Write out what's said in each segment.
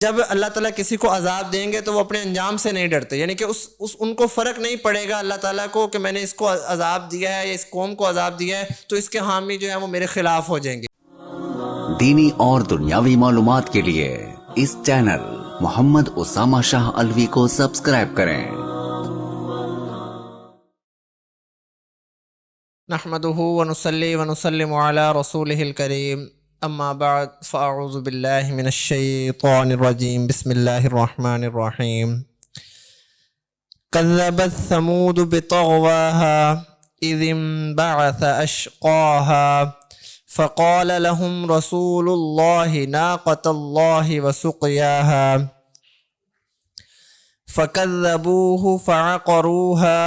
جب اللہ تعالیٰ کسی کو عذاب دیں گے تو وہ اپنے انجام سے نہیں ڈرتے، یعنی کہ ان کو فرق نہیں پڑے گا اللہ تعالیٰ کو کہ میں نے اس کو عذاب دیا ہے یا اس قوم کو عذاب دیا ہے تو اس کے حامی جو ہے وہ میرے خلاف ہو جائیں گے۔ دینی اور دنیاوی معلومات کے لیے اس چینل محمد اسامہ شاہ الوی کو سبسکرائب کریں۔ نحمدہ ونصلی ونسلم علی رسولہ الکریم، اما بعد فاعوذ باللہ من الشیطان الرجیم، بسم اللہ الرحمن الرحیم۔ کذبت ثمود بطغواها اذ انبعث اشقاها فقال لهم رسول الله ناقة الله وسقياها فكذبوه فعقروها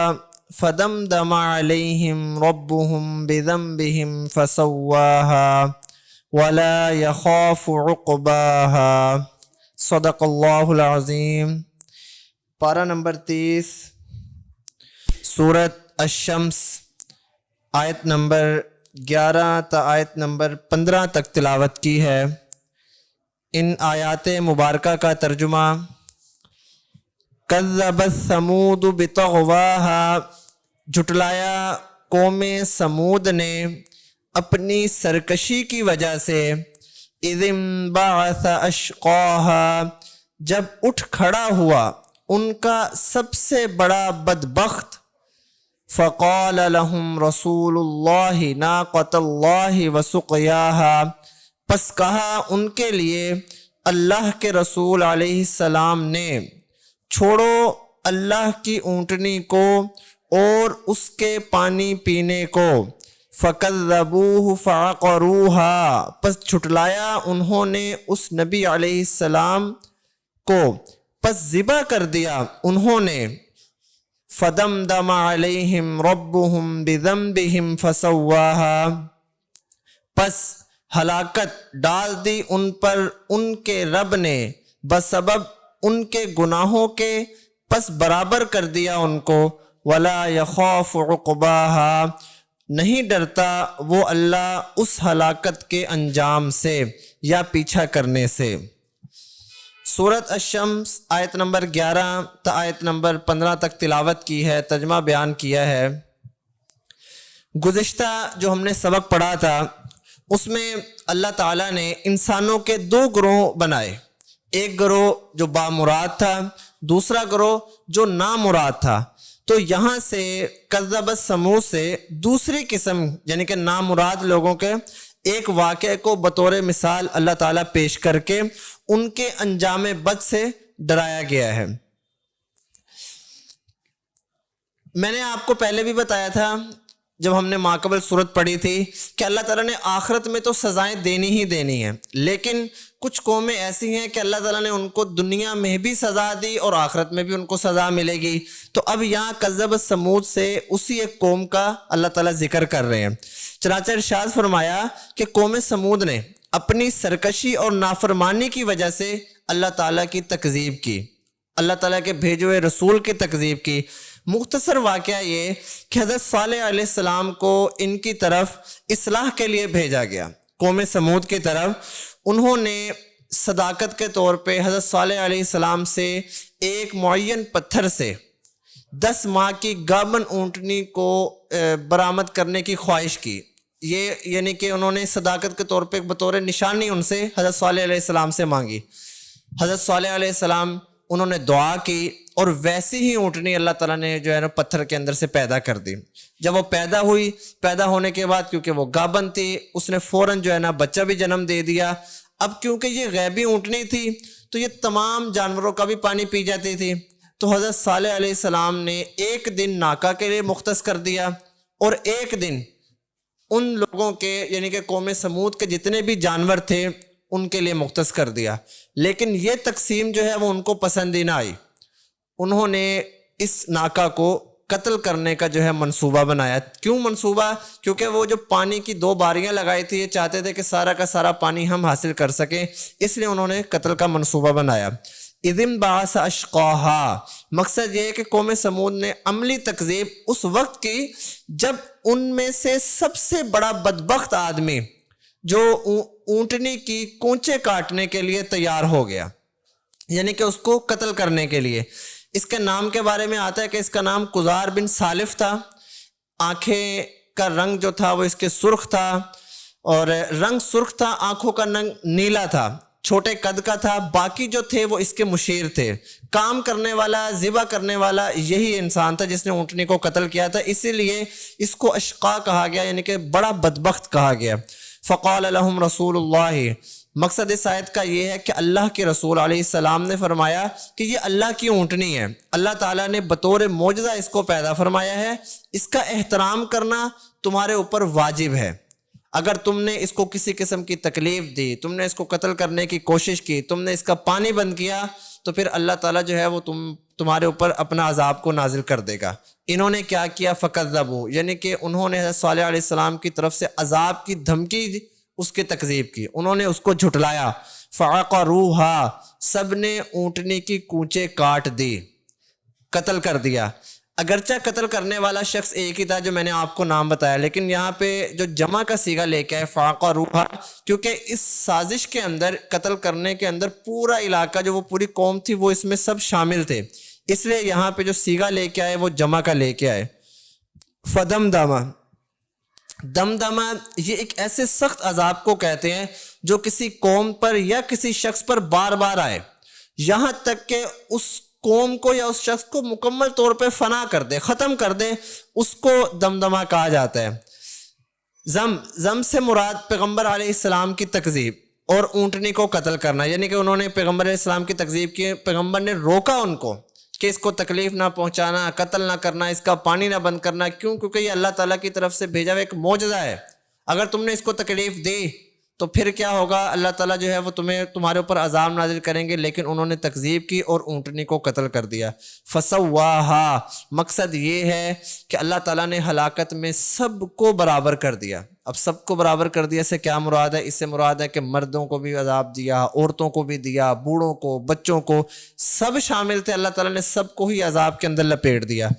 فدمدم عليهم ربهم بذنبهم فسواها ولا يخاف عقباها۔ صدق اللہ العظیم۔ پارہ نمبر 30 سورۃ الشمس، آیت نمبر 11 تا آیت نمبر 15 تک تلاوت کی ہے۔ ان آیات مبارکہ کا ترجمہ: کذبت ثمود بطغواها، جھٹلایا قوم سمود نے اپنی سرکشی کی وجہ سے، اذ انبعث اشقاها، جب اٹھ کھڑا ہوا ان کا سب سے بڑا بدبخت، فقال لهم رسول اللہ ناقۃ اللہ وسقیاها، پس کہا ان کے لیے اللہ کے رسول علیہ السلام نے، چھوڑو اللہ کی اونٹنی کو اور اس کے پانی پینے کو، فَكَذَّبُوهُ فَعَقَرُوهَا، پس جھٹلایا انہوں نے اس نبی علیہ السلام کو، پس ذبح کر دیا انہوں نے، فَدَمْدَمَ عَلَيْهِمْ رَبُّهُمْ بِذَنبِهِمْ فَسَوَّاهَا، پس ہلاکت ڈال دی ان پر ان کے رب نے بسبب ان کے گناہوں کے، پس برابر کر دیا ان کو، وَلَا يَخَافُ عُقْبَاهَا، نہیں ڈرتا وہ اللہ اس ہلاکت کے انجام سے یا پیچھا کرنے سے۔ سورۃ الشمس آیت نمبر 11 تا آیت نمبر 15 تک تلاوت کی ہے، ترجمہ بیان کیا ہے۔ گزشتہ جو ہم نے سبق پڑھا تھا اس میں اللہ تعالیٰ نے انسانوں کے 2 گروہ بنائے، ایک گروہ جو بامراد تھا، دوسرا گروہ جو نامراد تھا۔ تو یہاں سے کذبت ثمود سے دوسری قسم یعنی کہ نامراد لوگوں کے ایک واقعے کو بطور مثال اللہ تعالیٰ پیش کر کے ان کے انجام بد سے ڈرایا گیا ہے۔ میں نے آپ کو پہلے بھی بتایا تھا جب ہم نے ماقبل صورت پڑھی تھی کہ اللہ تعالیٰ نے آخرت میں تو سزائیں دینی ہی دینی ہیں، لیکن کچھ قومیں ایسی ہیں کہ اللہ تعالیٰ نے ان کو دنیا میں بھی سزا دی اور آخرت میں بھی ان کو سزا ملے گی۔ تو اب یہاں کذبت ثمود سے اسی ایک قوم کا اللہ تعالیٰ ذکر کر رہے ہیں۔ چنانچہ ارشاد فرمایا کہ قوم سمود نے اپنی سرکشی اور نافرمانی کی وجہ سے اللہ تعالیٰ کی تکذیب کی، اللہ تعالیٰ کے بھیجے ہوئے رسول کی تکذیب کی۔ مختصر واقعہ یہ کہ حضرت صالح علیہ السلام کو ان کی طرف اصلاح کے لیے بھیجا گیا، قوم سمود کی طرف۔ انہوں نے صداقت کے طور پہ حضرت صالح علیہ السلام سے ایک معین پتھر سے 10 ماہ کی گابن اونٹنی کو برآمد کرنے کی خواہش کی، یہ یعنی کہ انہوں نے صداقت کے طور پہ بطور نشانی ان سے حضرت صالح علیہ السلام سے مانگی۔ حضرت صالح علیہ السلام انہوں نے دعا کی اور ویسی ہی اونٹنی اللہ تعالیٰ نے جو ہے نا پتھر کے اندر سے پیدا کر دی۔ جب وہ پیدا ہوئی، پیدا ہونے کے بعد کیونکہ وہ گابن تھی، اس نے فوراً جو ہے نا بچہ بھی جنم دے دیا۔ اب کیونکہ یہ غیبی اونٹنی تھی تو یہ تمام جانوروں کا بھی پانی پی جاتی تھی، تو حضرت صالح علیہ السلام نے ایک دن ناکا کے لیے مختص کر دیا اور ایک دن ان لوگوں کے یعنی کہ قوم سمود کے جتنے بھی جانور تھے ان کے لیے مختص کر دیا۔ لیکن یہ تقسیم جو ہے وہ ان کو پسند ہی نہ آئی، انہوں نے اس ناکا کو قتل کرنے کا جو ہے منصوبہ بنایا۔ کیوں منصوبہ؟ کیونکہ وہ جو پانی کی 2 باریاں لگائی تھی، یہ چاہتے تھے کہ سارا کا سارا پانی ہم حاصل کر سکیں، اس لیے انہوں نے قتل کا منصوبہ بنایا۔ اذ انبعث اشقاها، مقصد یہ ہے کہ قوم سمود نے عملی تکذیب اس وقت کی جب ان میں سے سب سے بڑا بدبخت آدمی جو اونٹنی کی کونچے کاٹنے کے لیے تیار ہو گیا، یعنی کہ اس کو قتل کرنے کے لیے۔ اس کے نام کے بارے میں آتا ہے کہ اس کا نام قزار بن سالف تھا، آنکھیں کا رنگ جو تھا وہ اس کے سرخ تھا، اور رنگ سرخ تھا، آنکھوں کا رنگ نیلا تھا، چھوٹے قد کا تھا، باقی جو تھے وہ اس کے مشیر تھے، کام کرنے والا، ذبح کرنے والا یہی انسان تھا جس نے اونٹنی کو قتل کیا تھا، اسی لیے اس کو اشقا کہا گیا، یعنی کہ بڑا بدبخت کہا گیا۔ فقال لهم رسول اللہ، مقصد اس آیت کا یہ ہے کہ اللہ کے رسول علیہ السلام نے فرمایا کہ یہ اللہ کی اونٹنی ہے، اللہ تعالیٰ نے بطور معجزہ اس کو پیدا فرمایا ہے، اس کا احترام کرنا تمہارے اوپر واجب ہے۔ اگر تم نے اس کو کسی قسم کی تکلیف دی، تم نے اس کو قتل کرنے کی کوشش کی، تم نے اس کا پانی بند کیا، تو پھر اللہ تعالیٰ جو ہے وہ تمہارے اوپر اپنا عذاب کو نازل کر دے گا۔ انہوں نے کیا کیا؟ فکذبوا، یعنی کہ انہوں نے حضرت صالح علیہ السلام کی طرف سے عذاب کی دھمکی اس کی تکذیب کی، انہوں نے اس کو جھٹلایا۔ فعقروہا، سب نے اونٹنی کی کونچیں کاٹ دی، قتل کر دیا۔ اگرچہ قتل کرنے والا شخص ایک ہی تھا جو میں نے آپ کو نام بتایا، لیکن یہاں پہ جو جمع کا صیغہ لے کے ہے فعقروہا، کیونکہ اس سازش کے اندر، قتل کرنے کے اندر پورا علاقہ جو وہ پوری قوم تھی وہ اس میں سب شامل تھے، اس لیے یہاں پہ جو صیغہ لے کے آئے وہ جمع کا لے کے آئے۔ فدمدمہ، دمدمہ یہ ایک ایسے سخت عذاب کو کہتے ہیں جو کسی قوم پر یا کسی شخص پر بار بار آئے، یہاں تک کہ اس قوم کو یا اس شخص کو مکمل طور پہ فنا کر دے، ختم کر دے، اس کو دمدمہ کہا جاتا ہے۔ زم سے مراد پیغمبر علیہ السلام کی تکذیب اور اونٹنی کو قتل کرنا، یعنی کہ انہوں نے پیغمبر علیہ السلام کی تکذیب کی، پیغمبر نے روکا ان کو کہ اس کو تکلیف نہ پہنچانا، قتل نہ کرنا، اس کا پانی نہ بند کرنا، کیوں؟ کیونکہ یہ اللہ تعالیٰ کی طرف سے بھیجا ہوا ایک معجزہ ہے، اگر تم نے اس کو تکلیف دی تو پھر کیا ہوگا؟ اللہ تعالیٰ جو ہے وہ تمہارے اوپر عذاب نازل کریں گے، لیکن انہوں نے تکذیب کی اور اونٹنی کو قتل کر دیا۔ فسواہا، مقصد یہ ہے کہ اللہ تعالیٰ نے ہلاکت میں سب کو برابر کر دیا۔ اب سب کو برابر کر دیا سے کیا مراد ہے؟ اس سے مراد ہے کہ مردوں کو بھی عذاب دیا، عورتوں کو بھی دیا، بوڑھوں کو، بچوں کو، سب شامل تھے، اللہ تعالیٰ نے سب کو ہی عذاب کے اندر لپیٹ دیا۔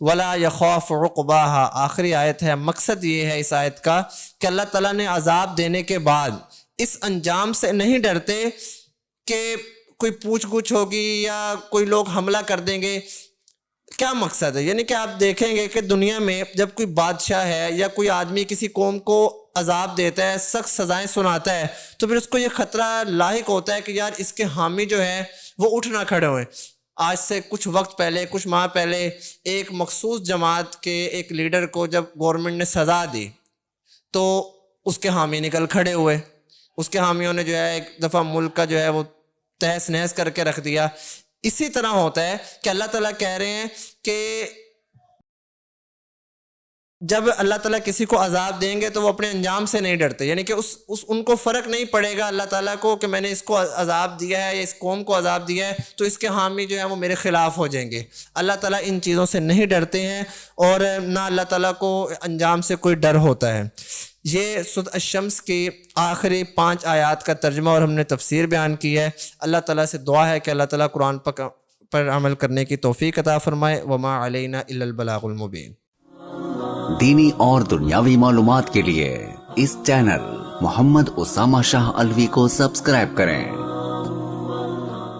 ولا یخاف عقباہا، آخری آیت ہے، مقصد یہ ہے اس آیت کا کہ اللہ تعالیٰ نے عذاب دینے کے بعد اس انجام سے نہیں ڈرتے کہ کوئی پوچھ گچھ ہوگی یا کوئی لوگ حملہ کر دیں گے۔ کیا مقصد ہے؟ یعنی کہ آپ دیکھیں گے کہ دنیا میں جب کوئی بادشاہ ہے یا کوئی آدمی کسی قوم کو عذاب دیتا ہے، سخت سزائیں سناتا ہے، تو پھر اس کو یہ خطرہ لاحق ہوتا ہے کہ یار اس کے حامی جو ہیں وہ اٹھ نہ کھڑے ہوئیں۔ آج سے کچھ وقت پہلے، کچھ ماہ پہلے، ایک مخصوص جماعت کے ایک لیڈر کو جب گورنمنٹ نے سزا دی تو اس کے حامی نکل کھڑے ہوئے، اس کے حامیوں نے جو ہے ایک دفعہ ملک کا جو ہے وہ تہس نہس کر کے رکھ دیا۔ اسی طرح ہوتا ہے کہ اللہ تعالیٰ کہہ رہے ہیں کہ جب اللہ تعالیٰ کسی کو عذاب دیں گے تو وہ اپنے انجام سے نہیں ڈرتے، یعنی کہ ان کو فرق نہیں پڑے گا اللہ تعالیٰ کو کہ میں نے اس کو عذاب دیا ہے یا اس قوم کو عذاب دیا ہے تو اس کے حامی جو ہے وہ میرے خلاف ہو جائیں گے۔ اللہ تعالیٰ ان چیزوں سے نہیں ڈرتے ہیں اور نہ اللہ تعالیٰ کو انجام سے کوئی ڈر ہوتا ہے۔ یہ سورۃ الشمس کی آخری 5 آیات کا ترجمہ اور ہم نے تفسیر بیان کی ہے۔ اللہ تعالیٰ سے دعا ہے کہ اللہ تعالیٰ قرآن پر عمل کرنے کی توفیق عطا فرمائے۔ وما علینا الا البلاغ المبین۔ دینی اور دنیاوی معلومات کے لیے اس چینل محمد اسامہ شاہ الوی کو سبسکرائب کریں۔